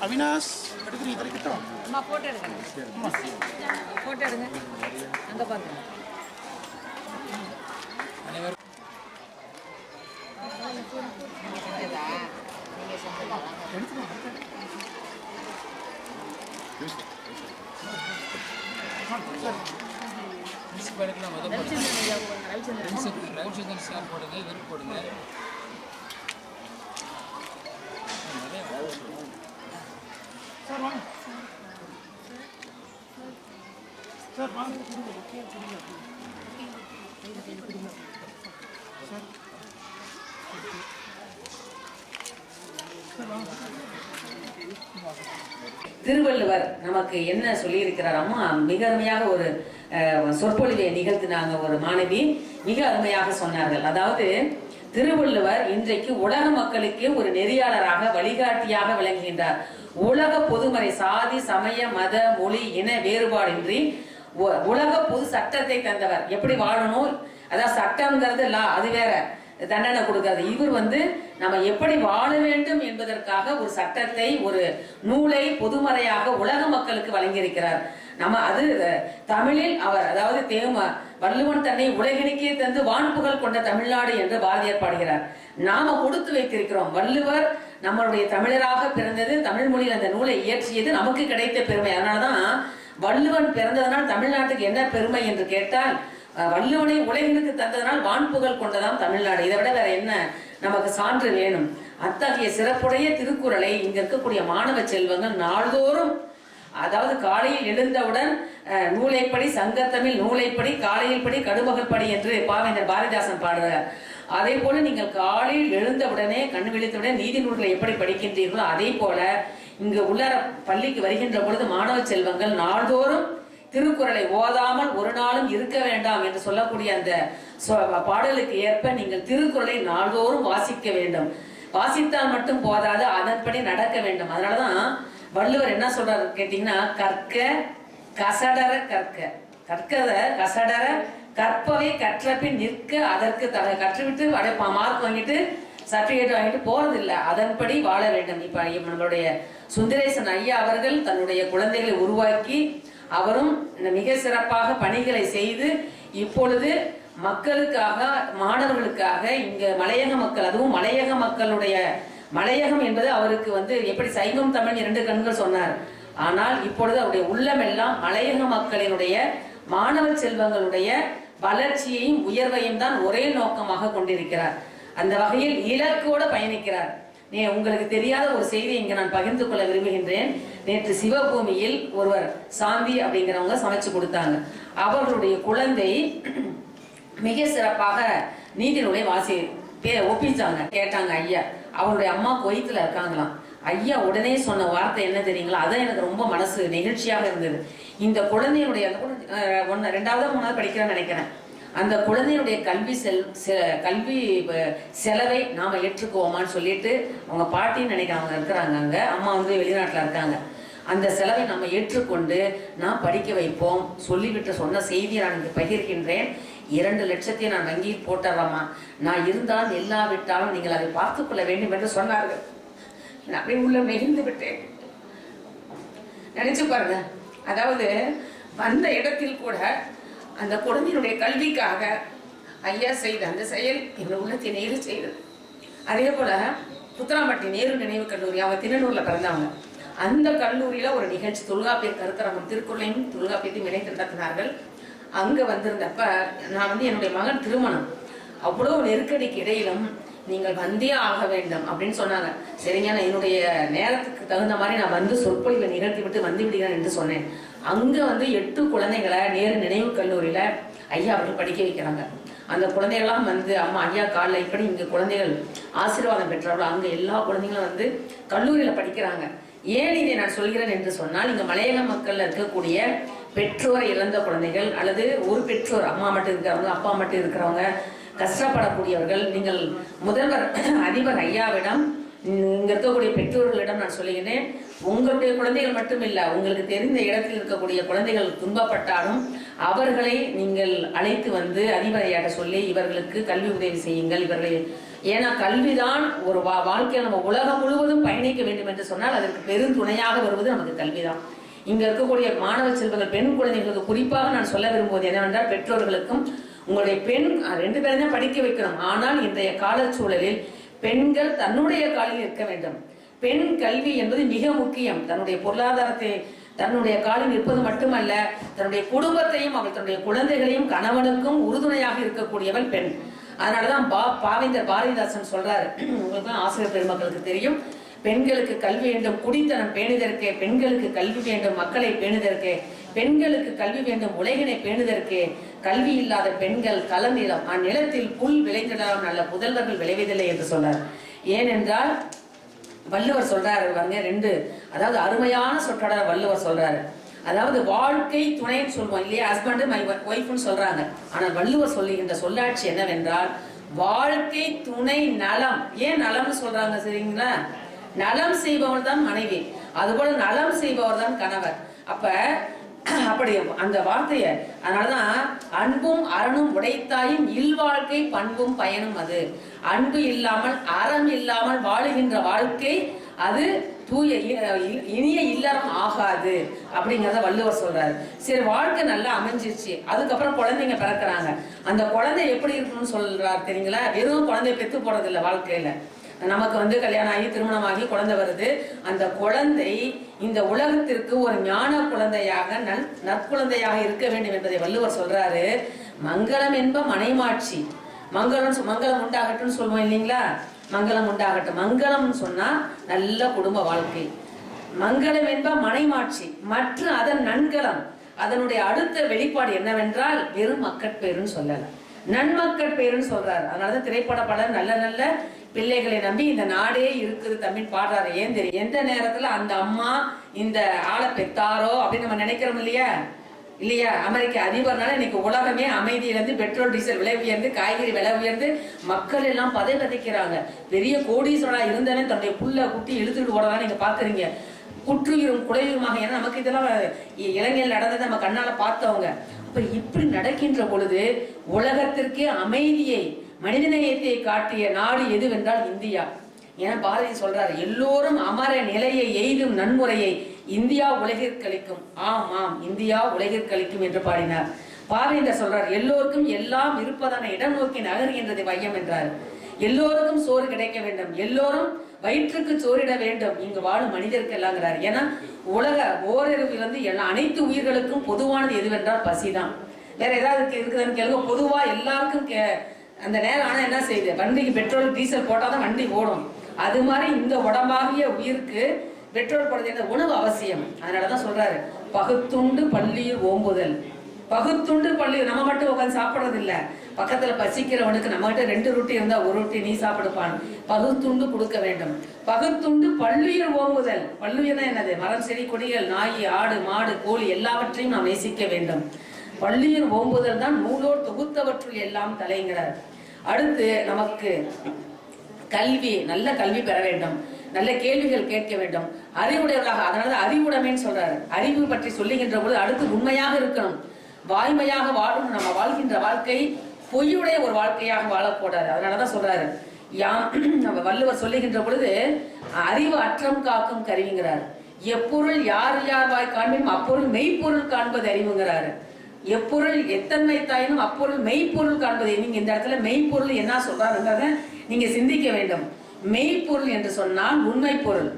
அவினாஷ் எடுக்கிறீங்க கிடைக்கட்டும். அம்மா போட்டோ எடுங்க. போட்டோ எடுங்க. அங்கே பாருங்க. ரவிச்சந்திரன் சார் போடுங்க, இவர் போடுங்க. சார் வாங்க சார் வாங்க திருவள்ளுவர் நமக்கு என்ன சொல்லியிருக்கிறார் அம்மா? மிக அருமையாக ஒரு சொற்பொழிவை நிகழ்த்தினாங்க. ஒரு மாணவி மிக அருமையாக சொன்னார்கள். அதாவது திருவள்ளுவர் இன்றைக்கு உலக மக்களுக்கே ஒரு நெறியாளராக வழிகாட்டியாக விளங்குகின்றார். உலக பொதுமறை சாதி சமய மத மொழி இன வேறுபாடின்றி உலக பொது சட்டத்தை தந்தவர். எப்படி வாழணும், அதாவது சட்டம்ங்கிறது அது வேற, தண்டனை கொடுக்காது. இவர் நம்ம எப்படி வாழ வேண்டும் என்பதற்காக ஒரு சட்டத்தை, ஒரு நூலை பொதுமறையாக உலக மக்களுக்கு வழங்கியிருக்கிறார். நம்ம அது தமிழில் அவர், அதாவது வள்ளுவன் தன்னை உலகினுக்கே தந்து வான்புகழ் கொண்ட தமிழ்நாடு என்று பாரதியார் பாடுகிறார். நாம கொடுத்து வைத்திருக்கிறோம். வள்ளுவர் நம்மளுடைய தமிழராக பிறந்தது, தமிழ் மொழியில் அந்த நூலை இயற்றியது நமக்கு கிடைத்த பெருமை. அதனாலதான் வள்ளுவன் பிறந்ததனால் தமிழ்நாட்டுக்கு என்ன பெருமை என்று கேட்டால், வள்ளுவனை உலகினுக்கு தந்ததனால் வான்புகழ் கொண்டதாம் தமிழ்நாடு. இதை விட வேற என்ன நமக்கு சான்று வேணும்? அத்தகைய சிறப்புடைய திருக்குறளை இங்க இருக்கக்கூடிய மாணவ செல்வங்கள் நாள்தோறும், அதாவது காலையில் எழுந்தவுடன் நூலைப்படி சங்கத்தமிழ் நூலைப்படி, காலையில் படி கடுமகள் படி என்று பாவேந்தர் பாரதிதாசன் பாடுறார். அதே போல நீங்கள் காலையில் எழுந்தவுடனே கண் விழித்தவுடன் நீதி நூல்களை எப்படி படிக்கின்றீர்களோ அதே போல இங்கு உள்ள பள்ளிக்கு வருகின்ற பொழுது மாணவ செல்வங்கள் நாள்தோறும் திருக்குறளை ஓதாமல் ஒரு நாளும் இருக்க வேண்டாம் என்று சொல்லக்கூடிய அந்த பாடலுக்கு ஏற்ப நீங்கள் திருக்குறளை நாள்தோறும் வாசிக்க வேண்டும். வாசித்தால் மட்டும் போதாது, அதன்படி நடக்க வேண்டும். அதனாலதான் வள்ளுவர் என்ன சொல்றாரு கேட்டீங்கன்னா, கற்க கசடர கற்க, கற்கத கசடர கற்பவை கற்றபின் நிற்க அதற்கு கற்றுவிட்டு மார்க் வாங்கிட்டு சர்டிபிகேட் வாங்கிட்டு போறது இல்லை, அதன்படி வாழ வேண்டும். இப்ப நம்மளுடைய சுந்தரேசன் ஐயா அவர்கள் தன்னுடைய குழந்தைகளை உருவாக்கி அவரும் மிக சிறப்பாக பணிகளை செய்து இப்பொழுது மக்களுக்காக, மாணவர்களுக்காக இங்க மலையக மக்கள், அதுவும் மலையக மக்களுடைய, மலையகம் என்பது அவருக்கு எப்படி சைவம் தமிழ் 2 கண்கள் சொன்னார். ஆனால் இப்பொழுது அவருடைய உள்ளமெல்லாம் மலையக மக்களினுடைய மாணவ செல்வங்களுடைய வளர்ச்சியையும் உயர்வையும் தான் ஒரே நோக்கமாக கொண்டிருக்கிறார். அந்த வகையில் இலக்கோடு பயணிக்கிறார். உங்களுக்கு தெரியாத ஒரு செய்தி இங்க நான் பகிர்ந்து கொள்ள விரும்புகின்றேன். நேற்று சிவபூமியில் ஒருவர் சாந்தி அப்படிங்கிறவங்க சமைச்சு கொடுத்தாங்க. அவர்களுடைய குழந்தை மிக சிறப்பாக நீதி நூலை ஒப்பிச்சாங்க. கேட்டாங்க ஐயா, அவருடைய அம்மா குவைத்துல இருக்காங்களாம். ஐயா உடனே சொன்ன வார்த்தை என்ன தெரியுங்களா? அதான் எனக்கு ரொம்ப மனசு நெகிழ்ச்சியாக இருந்தது. இந்த குழந்தையுடைய 2வது 3வது படிக்கிறேன்னு நினைக்கிறேன், அந்த குழந்தையுடைய கல்வி செலவை நாம ஏற்றுக்குவோமான்னு சொல்லிட்டு அவங்க பாட்டின்னு நினைக்கிறவங்க இருக்கிறாங்க. அங்க அம்மா வெளிநாட்டுல இருக்காங்க. அந்த செலவை நம்ம ஏற்றுக்கொண்டு நான் படிக்க வைப்போம் சொல்லிவிட்டு சொன்ன செய்தியை நான் இங்கு பகிர்கின்றேன். 2 லட்சத்தை நான் வங்கியில் போட்டுறலாமா, நான் இருந்தால் இல்லாவிட்டாலும் நீங்கள் அதை பார்த்துக் கொள்ள வேண்டும் என்று சொன்னார்கள். நான் அப்படியே உள்ள நெகிழ்ந்து விட்டேன். நினைச்சு பாருங்க, அதாவது வந்த இடத்தில் கூட அந்த குழந்தையினுடைய கல்விக்காக ஐயா செய்த அந்த செயல் எங்கள் உள்ளத்தை நேரு செய்தது. அதே போல புத்தராம்பட்டி நேரு நினைவு கல்லூரி, அவங்க திண்ணனூர்ல பிறந்தவங்க. அந்த கல்லூரியில ஒரு நிகழ்ச்சி, தொல்காப்பியர் கருத்தரங்கம், திருக்குறளையும் தொல்காப்பியத்தையும் இணைத்து நடத்தினார்கள். அங்க வந்திருந்தப்ப நான் என்னுடைய மகன் திருமணம், அவ்வளவு நெருக்கடிக்கு இடையிலும் நீங்கள் வந்தே ஆக வேண்டும் அப்படின்னு சொன்னாங்க. சரிங்க, நான் என்னுடைய நேரத்துக்கு தகுந்த மாதிரி நான் சொற்பொழிவை நிகழ்த்தி விட்டு வந்து விடுகிறேன் என்று சொன்னேன். அங்க 8 குழந்தைகளை நேரு நினைவு கல்லூரியில ஐயா அவர்கள் படிக்க வைக்கிறாங்க. அந்த குழந்தைகள்லாம் அம்மா ஐயா காலில் இப்படி இங்க குழந்தைகள் ஆசீர்வாதம் பெற்றவர்கள், அங்க எல்லா குழந்தைகளும் கல்லூரியில படிக்கிறாங்க. ஏன் இதை நான் சொல்கிறேன் என்று சொன்னால், இங்க மலையக மக்கள்ல இருக்கக்கூடிய பெற்றோரை இழந்த குழந்தைகள், அல்லது ஒரு பெற்றோர் அம்மா மட்டும் இருக்கிறவங்க, அப்பா மட்டும் இருக்கிறவங்க, கஷ்டப்படக்கூடியவர்கள், நீங்கள் முதல்வர் அதிபர் ஐயாவிடம், இங்க இருக்கக்கூடிய பெற்றோர்களிடம் நான் சொல்லுகிறேன், உங்களுடைய குழந்தைகள் மட்டும் இல்ல, உங்களுக்கு தெரிந்த இடத்தில் இருக்கக்கூடிய குழந்தைகள் துன்பப்பட்டாலும் அவர்களை நீங்கள் அழைத்து அதிபர் ஐயாட்ட சொல்லி இவர்களுக்கு கல்வி உதவி செய்யுங்கள், இவர்களை ஏன்னா கல்விதான் ஒரு வாழ்க்கையை நம்ம உலகம் முழுவதும் பயணிக்க வேண்டும் என்று சொன்னால் அதற்கு பெருந்துணையாக வருவது நமக்கு கல்விதான். இங்க இருக்கக்கூடிய மாணவ செல்வங்கள், பெண் குழந்தைகளுக்கு குறிப்பாக நான் சொல்ல விரும்புவது என்னவென்றால், பெற்றோர்களுக்கும் உங்களுடைய பெண் 2 பேரும் தான் படிக்க வைக்கணும். ஆனால் இன்றைய காலச்சூழலில் பெண்கள் தன்னுடைய காலில் இருக்க வேண்டும். பெண் கல்வி என்பது மிக முக்கியம். தன்னுடைய பொருளாதாரத்தை தன்னுடைய காலில் நிற்பது மட்டுமல்ல, தன்னுடைய குடும்பத்தையும் அவள் தன்னுடைய குழந்தைகளையும் கணவனுக்கும் உறுதுணையாக இருக்கக்கூடியவள் பெண். அதனாலதான் பாவேந்தர் பாரதிதாசன் சொல்றாரு, உங்களுக்கு ஆசிரியர் பெருமக்களுக்கு தெரியும், பெண்களுக்கு கல்வி வேண்டும் குடித்தனம் பேணுதற்கே, பெண்களுக்கு கல்வி வேண்டும் மக்களை பேணுதற்கே, பெண்களுக்கு கல்வி வேண்டும் உலகினை பேணுதற்கே, கல்வி இல்லாத பெண்கள் களநிலம் அந்நிலத்தில் புல் விளைந்திடலாம் நல்ல புதல்வர்கள் விளைவதில்லை என்று சொன்னார். ஏனென்றால் வள்ளுவர் சொல்றாரு பாருங்க, 2 அதாவது அருமையான சொற்றொடர் வள்ளுவர் சொல்றாரு. அதாவது வாழ்க்கை துணைன்னு சொல்லுவோம் இல்லையா, ஹஸ்பண்ட் மை ஒய்ஃப்னு சொல்றாங்க. ஆனால் வள்ளுவர் சொல்லுகின்ற சொல்லாட்சி என்னவென்றால் வாழ்க்கை துணை நலம். ஏன் நலம்னு சொல்றாங்க சரிங்களா? நலம் செய்பவர் தான் மனைவி, அதுபோல நலம் செய்பவர் தான் கணவர். அப்படி அந்த வார்த்தைய, அதனாலதான் அன்பும் அறனும் உடைத்தாயும் இல்வாழ்க்கை பண்பும் பயனும் அது. அன்பு இல்லாமல் அறம் இல்லாமல் வாழுகின்ற வாழ்க்கை அது தூய இனிய இல்லறம் ஆகாது அப்படிங்கிறத வள்ளுவர் சொல்றாரு. சரி, வாழ்க்கை நல்லா அமைஞ்சிருச்சு, அதுக்கப்புறம் குழந்தைங்க பிறக்கிறாங்க. அந்த குழந்தை எப்படி இருக்கணும்னு சொல்றாரு தெரியுங்களா? வெறும் குழந்தை பெத்து போறது இல்லை. வாழ்க்கையில நமக்கு கல்யாணம் ஆகி திருமணமாகி குழந்தை வருது. அந்த குழந்தை இந்த உலகத்திற்கு ஒரு ஞான குழந்தையாக நற்குழந்தையாக இருக்க வேண்டும் என்பதை வள்ளுவர் சொல்றாரு. மங்களம் என்ப மனைமாட்சி. மங்களம் உண்டாகட்டும் சொல்லுவோம் இல்லைங்களா? மங்களம் உண்டாகட்டும். மங்களம் சொன்னா நல்ல குடும்ப வாழ்க்கை. மங்களம் என்ப மனைமாட்சி. மற்ற அதன் நன்கலம், அதனுடைய அடுத்த வெளிப்பாடு என்னவென்றால் வெறும் மக்கட்பேருன்னு சொல்லல, நன்மக்கட்பேருன்னு சொல்றாரு. அதனாலதான் திரைப்பட படம் நல்ல நல்ல பிள்ளைகளை நம்பி இந்த நாடே இருக்குது தம்பின்னு பாடுறாரு. ஏன் தெரியும்? எந்த நேரத்துல அந்த அம்மா இந்த ஆளை பெத்தாரோ அப்படின்னு நம்ம நினைக்கிறோம் இல்லையா? அமெரிக்க அதிபர்னால இன்னைக்கு உலகமே அமைதியிலிருந்து பெட்ரோல் டீசல் விலை உயர்ந்து, காய்கறி விலை உயர்ந்து, மக்கள் எல்லாம் பதைக்கிறாங்க. பெரிய கோடீஸ்வரா இருந்தவன் தன்னுடைய புள்ள குட்டி இழுத்துட்டு ஓடலாம் நீங்க பாக்குறீங்க. குற்றுயிரும் குறையுமாக. ஏன்னா நமக்கு இதெல்லாம் இளைஞர்கள் நடந்ததை நம்ம கண்ணால பார்த்தவங்க. அப்ப இப்படி நடக்கின்ற பொழுது உலகத்திற்கே அமைதியை மனிதநேயத்தை காட்டிய நாடு எதுவென்றால் இந்தியா. ஏன்னா பாரதி சொல்றாரு, எல்லோரும் அமர நிலையை எய்தும் நன்முறையை இந்தியா உலகிற்கழிக்கும். ஆம் இந்தியா உலகிற்கழிக்கும் என்று பாடினார். பாவேந்தர் சொல்றார், எல்லோருக்கும் எல்லாம் இருப்பதான இடம் நோக்கி நகர்கின்றது வையம் என்றார். எல்லோருக்கும் சோறு கிடைக்க வேண்டும், எல்லோரும் வயிற்றுக்கு சோறிட வேண்டும் இங்கு வாழும் மனிதருக்கு எல்லாங்கிறார். ஏன்னா உலக ஓரறிவிலிருந்து அனைத்து உயிர்களுக்கும் பொதுவானது எதுவென்றால் பசிதான். வேற ஏதாவது இருக்குதுன்னு கேளுங்க. பொதுவா எல்லாருக்கும் அந்த நேரம் ஆனா என்ன செய்யுது? வண்டிக்கு பெட்ரோல் டீசல் போட்டாதான் வண்டி ஓடும். அது மாதிரி இந்த உடம்பாகிய உயிருக்கு பெட்ரோல் போடுறது உணவு அவசியம். அதனாலதான் சொல்றாரு, பகுத்துண்டு பள்ளியில் ஓம்புதல். பகுத்துண்டு பள்ளியில் நம்ம மட்டும் உட்காந்து சாப்பிடுறது இல்ல, பக்கத்துல பசிக்கிறவனுக்கு நம்ம கிட்ட 2 ரொட்டி இருந்தா 1 ரொட்டி நீ சாப்பிடுப்பான். பகுத்துண்டு கொடுக்க வேண்டும். பகுத்துண்டு பள்ளியில் ஓம்புதல். பள்ளியனா என்னது? மரம் செடி கொடிகள், நாய் ஆடு மாடு கோழி எல்லாவற்றையும் நாம் நேசிக்க வேண்டும். பள்ளியில் ஓம்புதல் தான் நூலோர் தொகுத்தவற்றுள் எல்லாம் தலைங்கிறார். அடுத்து நமக்கு கல்வி, நல்ல கல்வி பெற வேண்டும், நல்ல கேள்விகள் கேட்க வேண்டும், அறிவுடையவர்களாக. அதனால அறிவுடைமைன்னு சொல்றாரு. அறிவு பற்றி சொல்லுகின்ற போது அடுத்து உண்மையாக இருக்கணும், வாய்மையாக வாழணும். நம்ம வாழ்கின்ற வாழ்க்கை பொய்யுடைய ஒரு வாழ்க்கையாக வாழக்கூடாது. அதனாலதான் சொல்றாரு, நம்ம வள்ளுவர் சொல்லுகின்ற பொழுது அறிவு அற்றம் காக்கும் கருவிங்கிறார். எப்பொருள் யார் வாய் காண்பினும் அப்பொருள் மெய்ப்பொருள் காண்பது அறிவுங்கிறாரு. எப்பொருள் எத்தன்மை தாயினும் அப்பொருள் மெய்ப்பொருள் காண்பது. நீங்க இந்த இடத்துல மெய்ப்பொருள் என்ன சொல்றாருன்றத நீங்க சிந்திக்க வேண்டும். மெய்ப்பொருள் என்று சொன்னால் உண்மை பொருள்.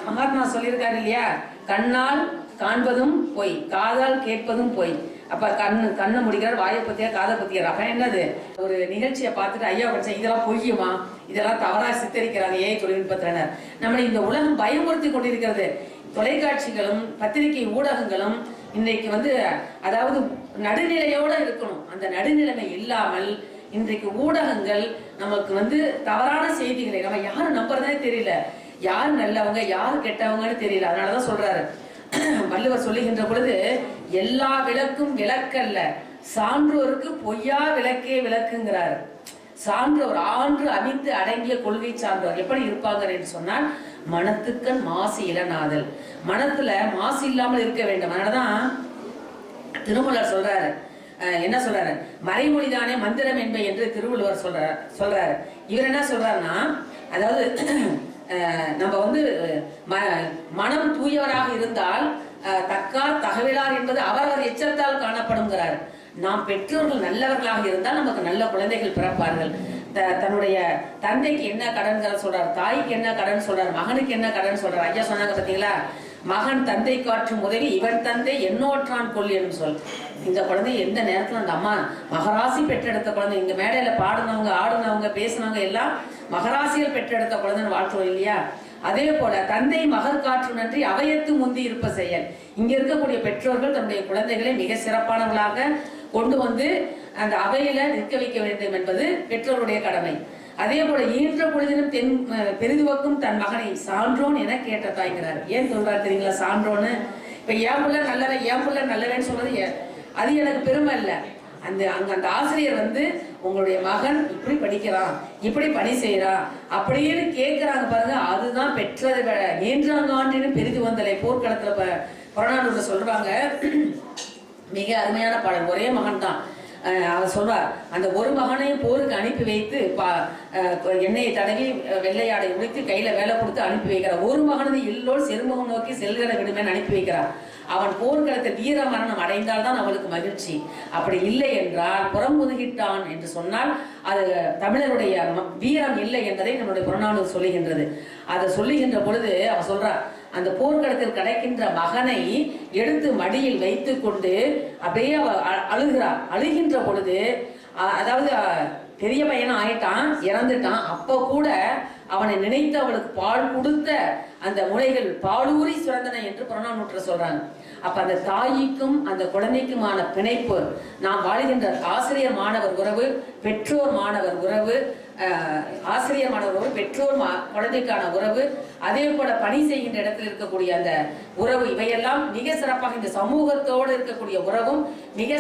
மகாத்மா சொல்லியிருக்காரு இல்லையா, கண்ணால் காண்பதும் பொய், காதால் கேட்பதும் பொய். அப்ப கண்ணை முடிக்கிறார், வாயை பத்தியா காதை பத்தியார். அப்ப என்னது? ஒரு நிகழ்ச்சியை பார்த்துட்டு ஐயா படிச்சா இதெல்லாம் பொய்யுமா, இதெல்லாம் தவறா சித்தரிக்கிறாங்க ஏஐ தொழில்நுட்பத்தினர். நம்மளை இந்த உலகம் பயமுறுத்தி கொண்டிருக்கிறது. தொலைக்காட்சிகளும் பத்திரிகை ஊடகங்களும் இன்றைக்கு அதாவது நடுநிலையோட இருக்கணும். அந்த நடுநிலைமை இல்லாமல் இன்றைக்கு ஊடகங்கள் நமக்கு தவறான செய்திகளை நம்ம யாரும் நம்புறதே தெரியல. யார் நல்லவங்க யார் கெட்டவங்கன்னு தெரியல. அதனாலதான் சொல்றாரு வள்ளுவர் சொல்லுகின்ற பொழுது, எல்லா விளக்கும் விளக்கல்ல, சான்றோருக்கு பொய்யா விளக்கே விளக்குங்கிறார். சான்றோர் ஆன்று அவிந்து அடங்கிய கொள்கை சான்றோர் எப்படி இருப்பாங்க என்று சொன்னால், மனத்துக்கண் மாசு இளநாதல். மனத்துல மாசு இல்லாமல் இருக்க வேண்டும். அதனாலதான் திருமூலர் சொல்றாரு, என்ன சொல்றாரு, மறைமொழிதானே மந்திரம் என்பை என்று திருவள்ளுவர் சொல்றாரு. இவர் என்ன சொல்றாருன்னா, அதாவது நம்ம வந்து மனம் தூயவராக இருந்தால் தக்கார் தகவலார் என்பது அவரவர் எச்சத்தால் காணப்படுங்கிறார். நாம் பெற்றோர்கள் நல்லவர்களாக இருந்தால் நமக்கு நல்ல குழந்தைகள் பிறப்பார்கள். தன்னுடைய தந்தைக்கு என்ன கடன் சொல்றார், தாய்க்கு என்ன கடன் சொல்றார், மகனுக்கு என்ன கடன் சொல்றார். ஐயா சொன்னாங்க பாத்தீங்களா, மகன் தந்தை காற்றும் உதவி இவன் தந்தை என்னோற்றான் கொல்லியன்னு சொல். இந்த குழந்தை எந்த நேரத்துல அந்த அம்மா மகராசி பெற்றெடுத்த குழந்தை, இந்த மேடையில பாடுனவங்க ஆடுனவங்க பேசினவங்க எல்லாம் மகராசிகள் பெற்றெடுத்த குழந்தைன்னு வாழ்த்துவோம் இல்லையா? அதே போல தந்தை மகர் காற்று நன்றி அவையத்து முந்தி இருப்ப செயல். இங்க இருக்கக்கூடிய பெற்றோர்கள் தன்னுடைய குழந்தைகளை மிக சிறப்பானவர்களாக கொண்டு வந்து அந்த அவையில நிற்க வைக்க வேண்டும் என்பது பெற்றோருடைய கடமை. அதே போல ஈன்ற பொழுதிலும் பெரிதுவக்கும் தன் மகனை சான்றோன் என கேட்ட தாய்ங்கிறார். ஏன் சொல்றாரு தெரியுங்களா சான்றோன்னு? இப்ப என் புள்ள நல்லவன் என் புள்ள நல்லவன்னு சொல்றது அது எனக்கு பெருமை இல்லை. அந்த ஆசிரியர் வந்து உங்களுடைய மகன் இப்படி படிக்கிறான், இப்படி பணி செய்யறான் அப்படின்னு கேட்கிறாங்க பாருங்க. அதுதான் பெற்றதை விட ஈன்றாங்காண்டின்னு பெரிது வந்தலை போர்க்களத்துல புறநானூர்ல சொல்றாங்க. மிக அருமையான பாடல். ஒரே மகன் தான். அவர் சொல்வார், அந்த ஒரு மகனையும் போருக்கு அனுப்பி வைத்து எண்ணெயை தடவி வெள்ளையாடை உடுத்தி கையில வேலை கொடுத்து அனுப்பி வைக்கிறார். ஒரு மகனது இல்லோடு செருமுகம் நோக்கி செல்கிற விடுமேன்னு அனுப்பி வைக்கிறார். அவன் போர்க்களத்தில் வீர மரணம் அடைந்தால் தான் அவளுக்கு மகிழ்ச்சி. அப்படி இல்லை என்றால் புறமுதுகிட்டான் என்று சொன்னால் அது தமிழருடைய வீரம் இல்லை என்பதை நம்முடைய புறநானூறு சொல்லுகின்றது. அதை சொல்லுகின்ற பொழுது அவன் சொல்றார், அந்த போர்க்களத்தில் கிடைக்கின்ற மகனை எடுத்து மடியில் வைத்து கொண்டு அப்படியே அவ அழுகிறார். அழுகின்ற பொழுது அதாவது பெரிய பையனும் ஆயிட்டான், இறந்துட்டான். அப்ப கூட அவனை நினைத்து அவளுக்கு பால் கொடுத்த அந்த முளைகள் பாலூரி சுரந்தன என்று புறநானூற்று சொல்றாங்க. அப்ப அந்த தாய்க்கும் அந்த குழந்தைக்குமான பிணைப்பு, நாம் வாழ்கின்ற ஆசிரியர் மாணவர் உறவு, பெற்றோர் மாணவர் உறவு, ஆசிரியர் மாணவர் உறவு, பெற்றோர் குழந்தைக்கான உறவு, அதே போல பணி செய்கின்ற இடத்தில் இருக்கக்கூடிய அந்த உறவு, இவையெல்லாம் மிக சிறப்பாக இந்த சமூகத்தோடு இருக்கக்கூடிய உறவும் மிக